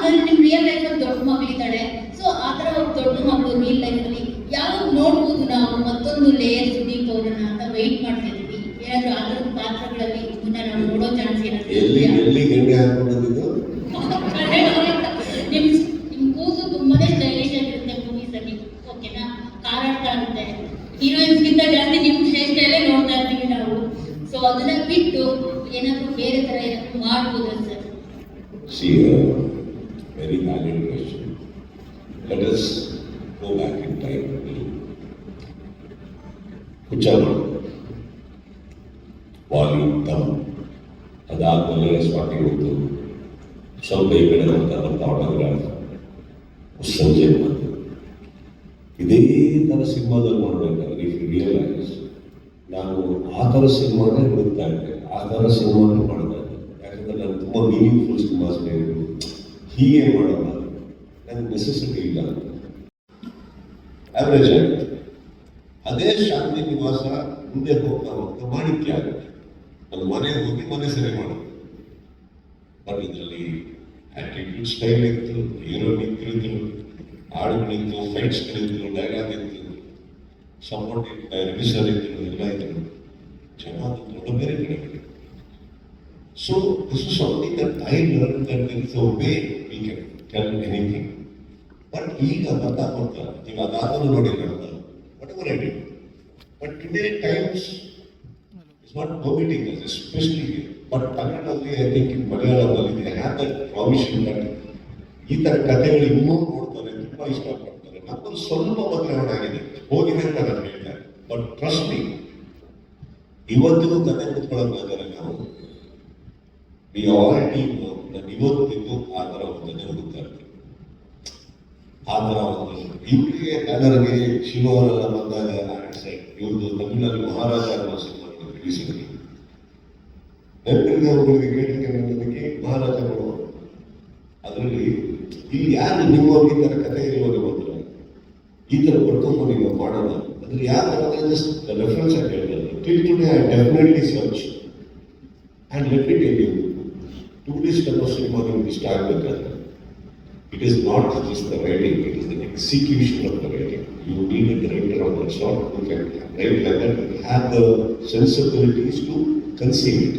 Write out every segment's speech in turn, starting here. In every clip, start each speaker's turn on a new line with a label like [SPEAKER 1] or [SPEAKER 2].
[SPEAKER 1] ಆಮೇಲೆ ನಿಮ್ ರಿಯಲ್ ಲೈಫಲ್ಲಿ ದೊಡ್ಡ ಮಗಳಿದ್ದಾಳೆ. ಸೊ ಆ ಥರ ಒಂದು ದೊಡ್ಡ ಮಗಳು ರಿಯಲ್ ಲೈಫಲ್ಲಿ ಯಾವಾಗ ನೋಡ್ಬೋದು ನಾವು ಮತ್ತೊಂದು ಲೇಯರ್ ಸುದೀಪ್ ಅವ್ರನ್ನ ಅಂತ ವೆಯ್ಟ್ ಮಾಡ್ತಾ ಇದ್ದೀವಿ. ಏನಾದ್ರು ಅದರ ಪಾತ್ರಗಳಲ್ಲಿ ಇದನ್ನ ನಾವು ನೋಡೋ ಚಾನ್ಸ್ ನಿಮ್ ಕೂಸು ತುಂಬಾನೇ ಸ್ಟೈಲಿಶ್ ಆಗಿರುತ್ತೆ ಮೂವೀಸಲ್ಲಿ, ಓಕೆನಾ? ಹಾರಾಡ್ತಾ ಇರುತ್ತೆ. ಹೀರೋಯಿನ್ಸ್ಗಿಂತ ಜಾಸ್ತಿ ನಿಮ್ ಹೇರ್ ಸ್ಟೈಲೇ ನೋಡ್ತಾ ಇರ್ತೀವಿ ನಾವು. ಸೊ ಅದನ್ನ ಬಿಟ್ಟು ಏನಾದ್ರು ಬೇರೆ ತರ ಏನಾದ್ರು ಮಾಡ್ಬೋದಾ sir?
[SPEAKER 2] See, very valid question. Let us go back in time. Huchamma, Vaali, Dum, ಅದಾದ್ಮೇಲೆ ಸ್ವಾತಿ ಹೋಯ್ತು, ಸ್ವಲ್ಪ ಈ ಕಡೆ ಬರ್ತಾ ಆಟೋಗ್ರಾಫ್, ಸಂಜೆ ಬಂತು. ಇದೇ ಥರ ಸಿನಿಮಾದಲ್ಲಿ ಮಾಡಬೇಕಾದ್ರೆ ಇಫ್ ಯು ರಿಯಲೈಸ್ ನಾನು ಆ ಥರ ಸಿನಿಮಾನೇ ಹುಡುಕ್ತಾ ಇದ್ದೆ, ಆ ಥರ ಸಿನಿಮಾನೇ ಮಾಡ್ತಾ ಇದ್ದೆ. ಯಾಕಂದರೆ ನಾನು ತುಂಬ ಮೀನಿಂಗ್ಫುಲ್ ಸಿನಿಮಾಸ್ ಬೇಕು, ಹೀಗೆ ಮಾಡೋಲ್ಲ, ನನಗೆ ನೆಸೆಸಿಟಿ ಇಲ್ಲ, ಆವ್ರೇಜ್ ಆಗುತ್ತೆ. ಅದೇ ಶಾಂತಿ ನಿವಾಸ ಮುಂದೆ ಹೋಗ್ತಾ ಹೋಗ್ತಾ ಮಾಣಿಕ್ಯ ಆಗುತ್ತೆ. ಅದು ಮನೆಗೆ ಹೋಗಿ ಮನೆ ಸರಿ ಮಾಡೋದು. ಬಟ್ ಇದರಲ್ಲಿ ಆಟಿಟ್ಯೂಡ್ ಸ್ಟೈಲ್ ಇತ್ತು, ಹೀರೋ ನಿಂತಿದ್ರು, ಹಾಡುಗಳಿತ್ತು, ಫೈಟ್ಸ್ಗಳಿದ್ರು, ಡೈಲಾಗ್ ಇತ್ತು, ಸಪೋರ್ಟಿವ್ ರಿವಿಸರ್ ಇದ್ರು, ಎಲ್ಲ ಇದ್ರು. ಜನ ದೊಡ್ಡ ಬೇರೆ ಕಡೆ. So this is something that I learn that there is a way we can tell anything. But ಈಗ ಬರ್ತಾ ನೀವು ಅದಾದರೂ ನೋಡಿಲ್ಲ, whatever I did. But today times is not permitting us, especially here. But ಕನ್ನಡದಲ್ಲಿ I think in ಮಲಯಾಳದಲ್ಲಿ they have that provision that ಈ ಥರ ಕಥೆಗಳು ಇನ್ನೂ ನೋಡ್ತಾರೆ, ತುಂಬ ಇಷ್ಟಪಡ್ತಾರೆ. ನಮ್ಮಲ್ಲಿ ಸ್ವಲ್ಪ ಬದಲಾವಣೆ ಆಗಿದೆ, ಹೋಗಿದೆ ಅಂತ ನಾನು ಹೇಳ್ತಾರೆ. ಬಟ್ ಟ್ರಸ್ಟ್ ಮೀ, ಇವತ್ತಿಗೂ ಕಥೆ ಕುತ್ಕೊಳ್ಳೋದಾದರೆ ನಾವು ವಿ ಆಲ್ರೆಡಿ ನಾನು ಇವತ್ತಿಗೂ ಆ ಥರ ಒಂದು ಕಥೆ ಹುಡುಕ್ತಾ ಇರ್ತೀವಿ. ಆ ಥರ ಒಂದು ಇವರಿಗೆ ಎಲ್ಲರಿಗೆ ಶಿವವರೆಲ್ಲ ಬಂದಾಗ ಇವ್ರದ್ದು ತಮಿಳಲ್ಲಿ ಮಹಾರಾಜ ಅನ್ನೋ ಸಿನಿಮಾ ರೀಸೆಂಟ್ಲಿ ನೆನಪಿಗೆ ಒಬ್ಬರಿಗೆ ಕೇಳಿಕೆ ಮಹಾರಾಜ ನೋಡುವ. ಅದರಲ್ಲಿ ಇಲ್ಲಿ ಯಾರು ನಿಮ್ಮವ್ರಿಗೆ ಈ ಥರ ಕಥೆ ಇರುವಾಗ ಬಂದ್ರೆ ಈ ಥರ ಬರ್ಕೊಂಡು ನೀವು ಮಾಡೋಣ ಅಂದ್ರೆ ಯಾವ ಥರ ಜಸ್ಟ್ ರೆಫರೆನ್ಸ್ ಆಗಿ ಹೇಳ್ತಾರೆ. Till today I definitely search and let me tell you, tourist ಅನ್ನೋ ಸಿನಿಮಾ ನಿಮ್ಗೆ ಇಷ್ಟ ಆಗಬೇಕಾದ್ರೆ it is not just the writing, it is the execution of the writing. You need a director of that sort who can write like that, who have the sensibilities to conceive it.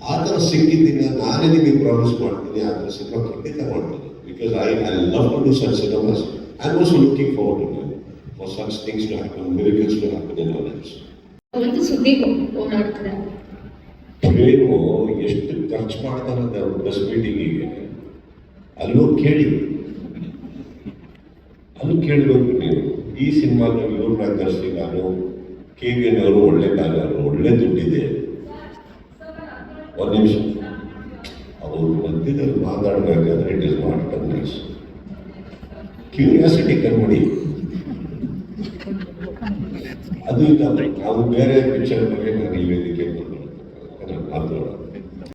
[SPEAKER 2] ಆ ಥರ ಸಿಕ್ಕಿದ್ದೀನಿ ನಾನೇ ನಿಮಗೆ promise ಮಾಡ್ತೀನಿ, ಆ ಥರ cinema ಖಂಡಿತ ಮಾಡ್ತೀನಿ. Because I love to do such cinemas. I am also looking forward to for such things to happen, miracles to happen in our lifes.
[SPEAKER 1] ಒಂದು ಸುದ್ದಿ ಓಡಾಡ್ತಾರೆ,
[SPEAKER 2] ಏನು ಎಷ್ಟು ಖರ್ಚು ಮಾಡ್ತಾರಂತೆ ಅವ್ರ ಪ್ರೆಸ್ ಮೀಟಿಂಗಿಗೆ, ಅಲ್ಲೂ ಕೇಳಬೇಕು ನೀವು. ಈ ಸಿನಿಮಾದಲ್ಲಿ ಇವ್ರನ್ನ ಕರೆಸಿ ನಾನು KVN ಅವರು ಒಳ್ಳೆ ಕಾಲರು, ಒಳ್ಳೆ ದುಡ್ಡಿದೆ. ಒಂದು ನಿಮಿಷ ಅವರು ಮಧ್ಯದಲ್ಲಿ ಮಾತಾಡಬೇಕಾದ್ರೆ it is not convince. Curiosity ಕಣ್ಮಡಿ ಅದು ಇಲ್ಲ. ನಾವು ಬೇರೆ ಪಿಕ್ಚರ್ ಬಗ್ಗೆ ನಾನು ಈ ವೇದಿಕೆ ಮಾತಾಡೋಣ.